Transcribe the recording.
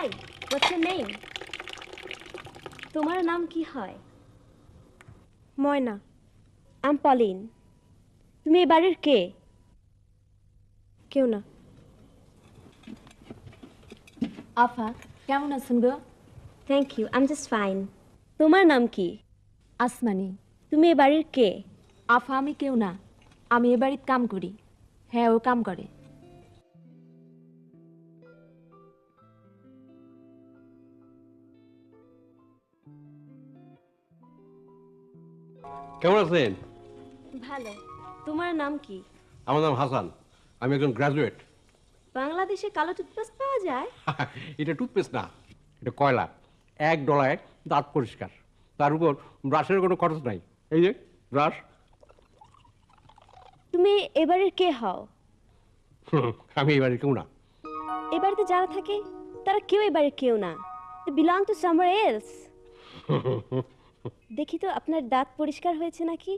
High, what's your name? তোমার নাম কি হয়? ময়না। I'm Pauline. তুমি এই বাড়ির কে? কেউ না। আফা কেমন আছেন গো? Thank you, I am just fine. তোমার নাম কি? আসমানি। তুমি এই বাড়ির কে? আফা আমি কেউ না, আমি এ বাড়িতে কাম করি। হ্যাঁ ও কাম করে। কেমন আছেন? ভালো। তোমার নাম কি? আমার নাম হাসান, আমি একজন গ্রাজুয়েট। বাংলাদেশে কালো টুথপেস্ট পাওয়া যায়? এটা টুথপেস্ট না, এটা কয়লা। $1 দাঁত পরিষ্কার, তার উপর ব্রাশের কোনো খরচ নাই। এই যে ব্রাশ। তুমি এ বাড়ির কে হও? আমি এই বাড়ির কেউ না। এ বাড়িতে যারা থাকে তারা কেউ এই বাড়ির কেউ না। They belong to somewhere else. দেখি তো আপনার দাঁত পরিষ্কার হয়েছে নাকি?